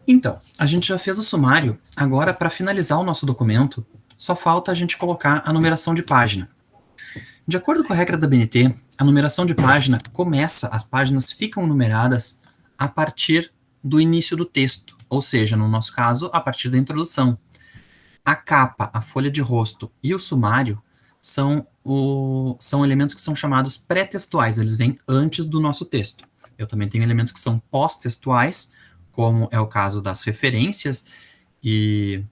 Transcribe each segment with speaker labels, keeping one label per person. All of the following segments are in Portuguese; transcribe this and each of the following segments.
Speaker 1: Então, a gente já fez o sumário, agora para finalizar o nosso documento, só falta a gente colocar a numeração de página. De acordo com a regra da BNT, a numeração de página começa, as páginas ficam numeradas a partir do início do texto, ou seja, no nosso caso, a partir da introdução. A capa, a folha de rosto e o sumário são elementos que são chamados pré-textuais, eles vêm antes do nosso texto. Eu também tenho elementos que são pós-textuais, como é o caso das referências, e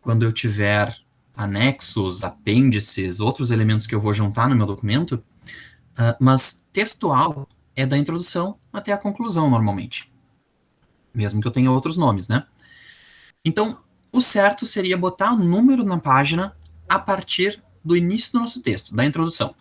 Speaker 1: quando eu tiver anexos, apêndices, outros elementos que eu vou juntar no meu documento, mas textual é da introdução até a conclusão, normalmente. Mesmo que eu tenha outros nomes, né? Então, o certo seria botar o número na página a partir do início do nosso texto, da introdução.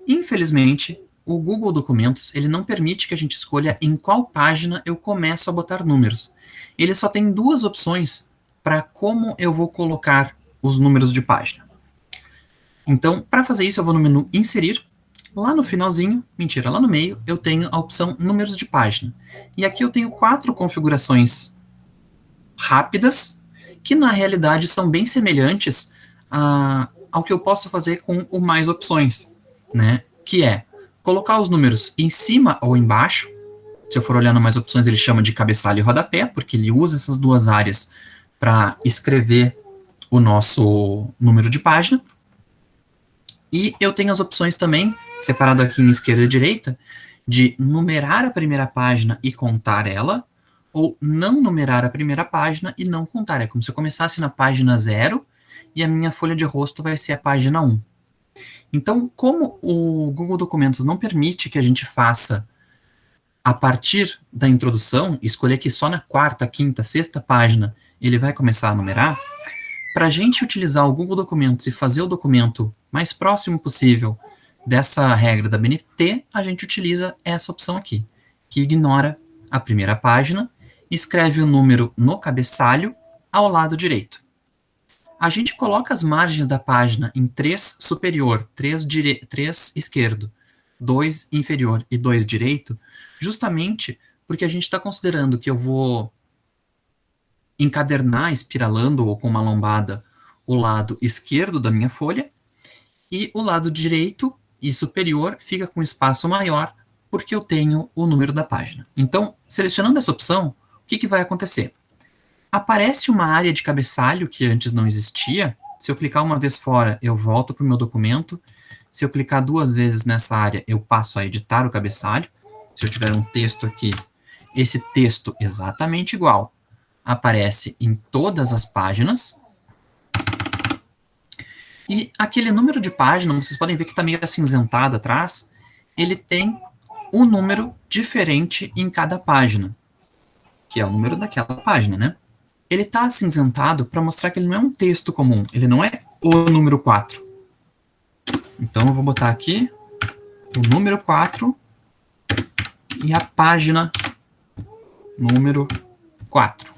Speaker 1: Infelizmente, o Google Documentos ele não permite que a gente escolha em qual página eu começo a botar números. Ele só tem duas opções para como eu vou colocar os números de página. Então, para fazer isso, eu vou no menu Inserir. Lá no finalzinho, lá no meio, eu tenho a opção Números de página. E aqui eu tenho 4 configurações rápidas, que na realidade são bem semelhantes ao que eu posso fazer com o Mais Opções, né? Que é colocar os números em cima ou embaixo. Se eu for olhar no Mais Opções, ele chama de cabeçalho e rodapé, porque ele usa essas duas áreas para escrever o nosso número de página. E eu tenho as opções também, separado aqui em esquerda e direita, de numerar a primeira página e contar ela, ou não numerar a primeira página e não contar. É como se eu começasse na página 0 e a minha folha de rosto vai ser a página 1. Então, como o Google Documentos não permite que a gente faça a partir da introdução, escolher que só na quarta, quinta, sexta página ele vai começar a numerar, para a gente utilizar o Google Documentos e fazer o documento mais próximo possível dessa regra da BNT, a gente utiliza essa opção aqui, que ignora a primeira página, escreve o número no cabeçalho ao lado direito. A gente coloca as margens da página em 3 superior, 3 esquerdo, 2 inferior e 2 direito, justamente porque a gente está considerando que eu vou encadernar espiralando ou com uma lombada o lado esquerdo da minha folha e o lado direito e superior fica com espaço maior porque eu tenho o número da página. Então, selecionando essa opção, o que vai acontecer? Aparece uma área de cabeçalho que antes não existia. Se eu clicar uma vez fora, eu volto para o meu documento. Se eu clicar 2 vezes nessa área, eu passo a editar o cabeçalho. Se eu tiver um texto aqui, esse texto exatamente igual aparece em todas as páginas. E aquele número de página, vocês podem ver que está meio acinzentado atrás, ele tem um número diferente em cada página, que é o número daquela página, né? Ele está acinzentado para mostrar que ele não é um texto comum, ele não é o número 4. Então eu vou botar aqui o número 4 e a página número 4.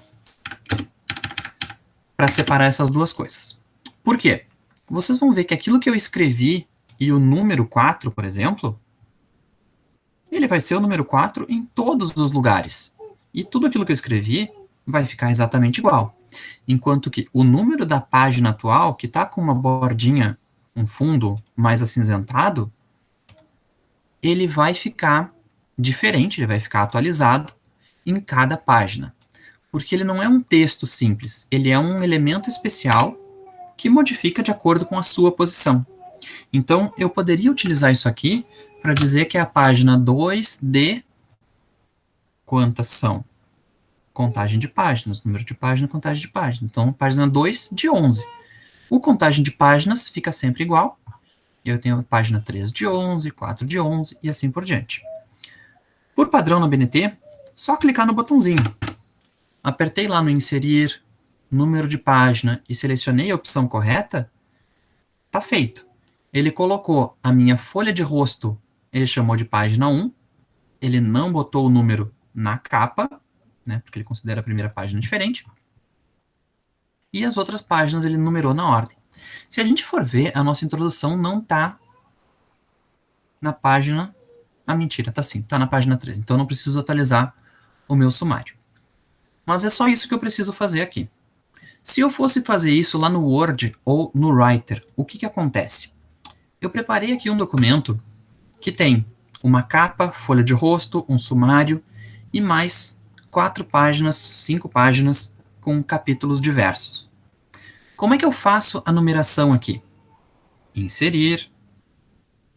Speaker 1: Para separar essas duas coisas. Por quê? Vocês vão ver que aquilo que eu escrevi e o número 4, por exemplo, ele vai ser o número 4 em todos os lugares. E tudo aquilo que eu escrevi vai ficar exatamente igual. Enquanto que o número da página atual, que está com uma bordinha, um fundo mais acinzentado, ele vai ficar diferente, ele vai ficar atualizado em cada página. Porque ele não é um texto simples, ele é um elemento especial que modifica de acordo com a sua posição. Então, eu poderia utilizar isso aqui para dizer que é a página 2 de... Quantas são? Contagem de páginas, número de página, contagem de página. Então, página 2 de 11. O contagem de páginas fica sempre igual. Eu tenho a página 3 de 11, 4 de 11 e assim por diante. Por padrão na BNT, só clicar no botãozinho. Apertei lá no inserir, número de página e selecionei a opção correta, tá feito. Ele colocou a minha folha de rosto, ele chamou de página 1, ele não botou o número na capa, né, porque ele considera a primeira página diferente, e as outras páginas ele numerou na ordem. Se a gente for ver, a nossa introdução não tá na página... Ah, mentira, tá sim, tá na página 3, então eu não preciso atualizar o meu sumário. Mas é só isso que eu preciso fazer aqui. Se eu fosse fazer isso lá no Word ou no Writer, o que acontece? Eu preparei aqui um documento que tem uma capa, folha de rosto, um sumário e mais 4 páginas, 5 páginas com capítulos diversos. Como é que eu faço a numeração aqui? Inserir,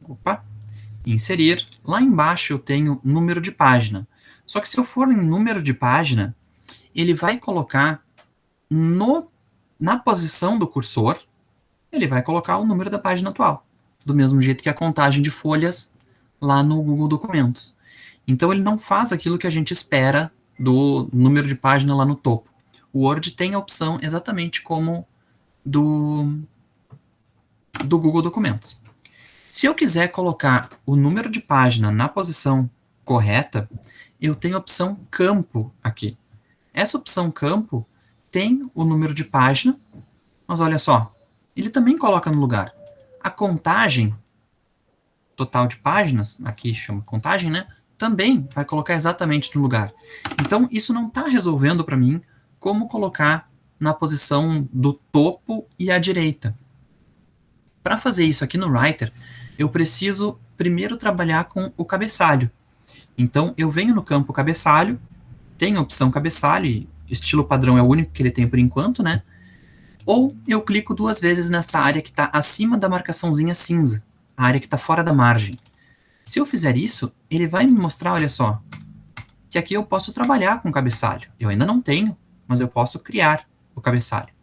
Speaker 1: opa, inserir, lá embaixo eu tenho número de página. Só que se eu for em número de página, ele vai colocar na posição do cursor, ele vai colocar o número da página atual, do mesmo jeito que a contagem de folhas lá no Google Documentos. Então ele não faz aquilo que a gente espera do número de página lá no topo. O Word tem a opção exatamente como do Google Documentos. Se eu quiser colocar o número de página na posição correta, eu tenho a opção campo aqui. Essa opção campo tem o número de página, mas olha só, ele também coloca no lugar. A contagem total de páginas, aqui chama contagem, né? Também vai colocar exatamente no lugar. Então, isso não está resolvendo para mim como colocar na posição do topo e à direita. Para fazer isso aqui no Writer, eu preciso primeiro trabalhar com o cabeçalho. Então, eu venho no campo cabeçalho, tenho a opção cabeçalho, e estilo padrão é o único que ele tem por enquanto, né? Ou eu clico 2 vezes nessa área que está acima da marcaçãozinha cinza, a área que está fora da margem. Se eu fizer isso, ele vai me mostrar, olha só, que aqui eu posso trabalhar com o cabeçalho. Eu ainda não tenho, mas eu posso criar o cabeçalho.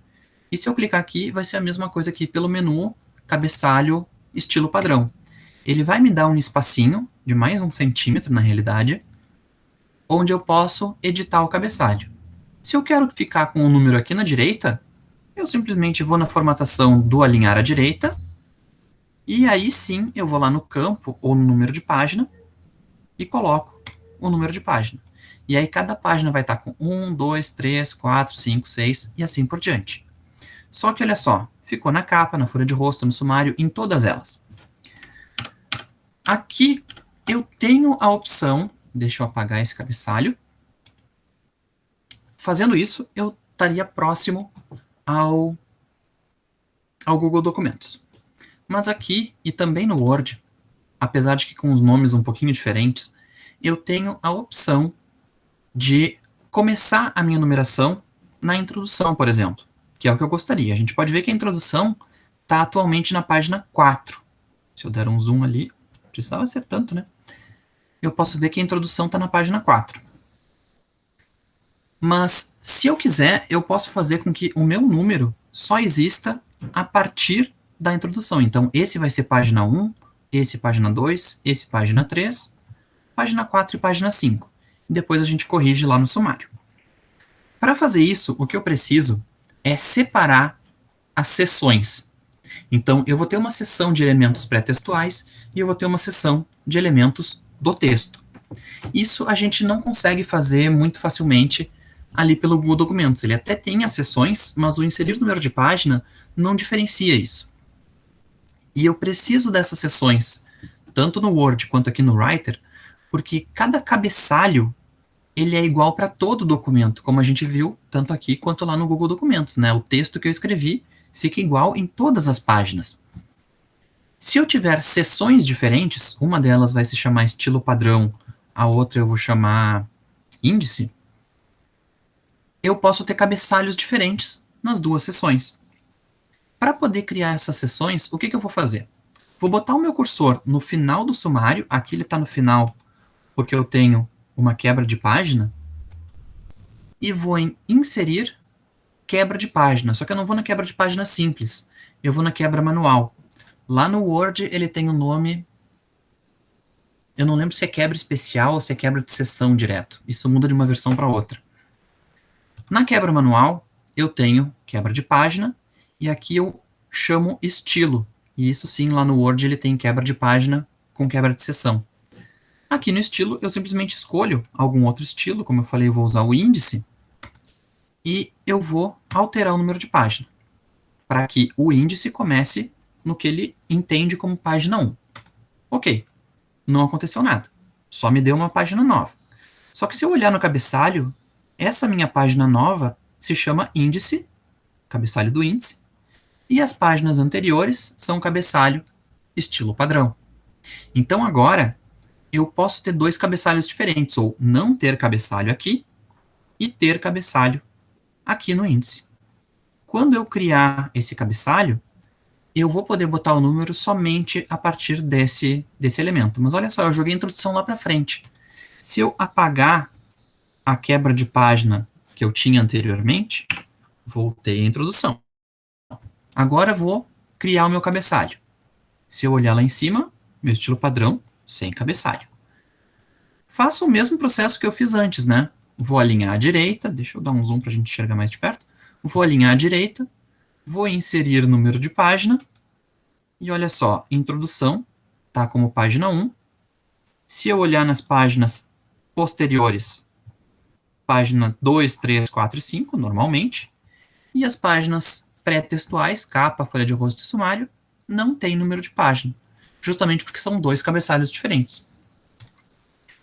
Speaker 1: E se eu clicar aqui, vai ser a mesma coisa aqui pelo menu cabeçalho estilo padrão. Ele vai me dar um espacinho de mais 1 centímetro, na realidade, onde eu posso editar o cabeçalho. Se eu quero ficar com o número aqui na direita, eu simplesmente vou na formatação do alinhar à direita, e aí sim eu vou lá no campo ou no número de página e coloco o número de página. E aí cada página vai estar com 1, 2, 3, 4, 5, 6 e assim por diante. Só que olha só, ficou na capa, na folha de rosto, no sumário, em todas elas. Aqui eu tenho a opção, deixa eu apagar esse cabeçalho. Fazendo isso, eu estaria próximo ao Google Documentos. Mas aqui, e também no Word, apesar de que com os nomes um pouquinho diferentes, eu tenho a opção de começar a minha numeração na introdução, por exemplo, que é o que eu gostaria. A gente pode ver que a introdução está atualmente na página 4. Se eu der um zoom ali, precisava ser tanto, né? Eu posso ver que a introdução está na página 4. Mas, se eu quiser, eu posso fazer com que o meu número só exista a partir da introdução. Então, esse vai ser página 1, esse página 2, esse página 3, página 4 e página 5. E depois a gente corrige lá no sumário. Para fazer isso, o que eu preciso é separar as seções. Então, eu vou ter uma seção de elementos pré-textuais e eu vou ter uma seção de elementos do texto. Isso a gente não consegue fazer muito facilmente ali pelo Google Documentos. Ele até tem as seções, mas o inserir número de página não diferencia isso. E eu preciso dessas seções, tanto no Word quanto aqui no Writer, porque cada cabeçalho ele é igual para todo documento, como a gente viu tanto aqui quanto lá no Google Documentos, né? O texto que eu escrevi fica igual em todas as páginas. Se eu tiver seções diferentes, uma delas vai se chamar estilo padrão, a outra eu vou chamar índice, eu posso ter cabeçalhos diferentes nas duas seções. Para poder criar essas seções, o que eu vou fazer? Vou botar o meu cursor no final do sumário, aqui ele está no final porque eu tenho uma quebra de página, e vou em inserir quebra de página, só que eu não vou na quebra de página simples, eu vou na quebra manual. Lá no Word ele tem o nome, eu não lembro se é quebra especial ou se é quebra de seção direto, isso muda de uma versão para outra. Na quebra manual eu tenho quebra de página, e aqui eu chamo estilo, e isso sim lá no Word ele tem quebra de página com quebra de seção. Aqui no estilo, eu simplesmente escolho algum outro estilo, como eu falei, eu vou usar o índice, e eu vou alterar o número de página, para que o índice comece no que ele entende como página 1. Ok, não aconteceu nada, só me deu uma página nova. Só que se eu olhar no cabeçalho, essa minha página nova se chama índice, cabeçalho do índice, e as páginas anteriores são cabeçalho estilo padrão. Então agora eu posso ter dois cabeçalhos diferentes, ou não ter cabeçalho aqui e ter cabeçalho aqui no índice. Quando eu criar esse cabeçalho, eu vou poder botar o número somente a partir desse elemento. Mas olha só, eu joguei a introdução lá para frente. Se eu apagar a quebra de página que eu tinha anteriormente, voltei à introdução. Agora eu vou criar o meu cabeçalho. Se eu olhar lá em cima, meu estilo padrão, sem cabeçalho. Faço o mesmo processo que eu fiz antes, né? Vou alinhar à direita, deixa eu dar um zoom para a gente enxergar mais de perto. Vou alinhar à direita, vou inserir número de página, e olha só, introdução, tá como página 1. Se eu olhar nas páginas posteriores, página 2, 3, 4 e 5, normalmente, e as páginas pré-textuais, capa, folha de rosto e sumário, não tem número de página, justamente porque são dois cabeçalhos diferentes.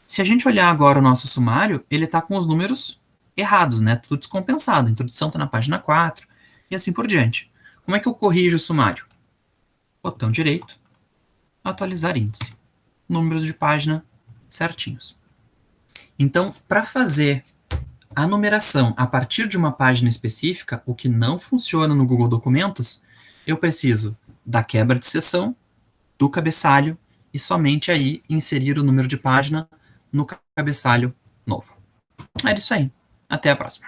Speaker 1: Se a gente olhar agora o nosso sumário, ele está com os números errados, né? Tudo descompensado. A introdução está na página 4 e assim por diante. Como é que eu corrijo o sumário? Botão direito, atualizar índice. Números de página certinhos. Então, para fazer a numeração a partir de uma página específica, o que não funciona no Google Documentos, eu preciso da quebra de seção, do cabeçalho e somente aí inserir o número de página no cabeçalho novo. É isso aí. Até a próxima.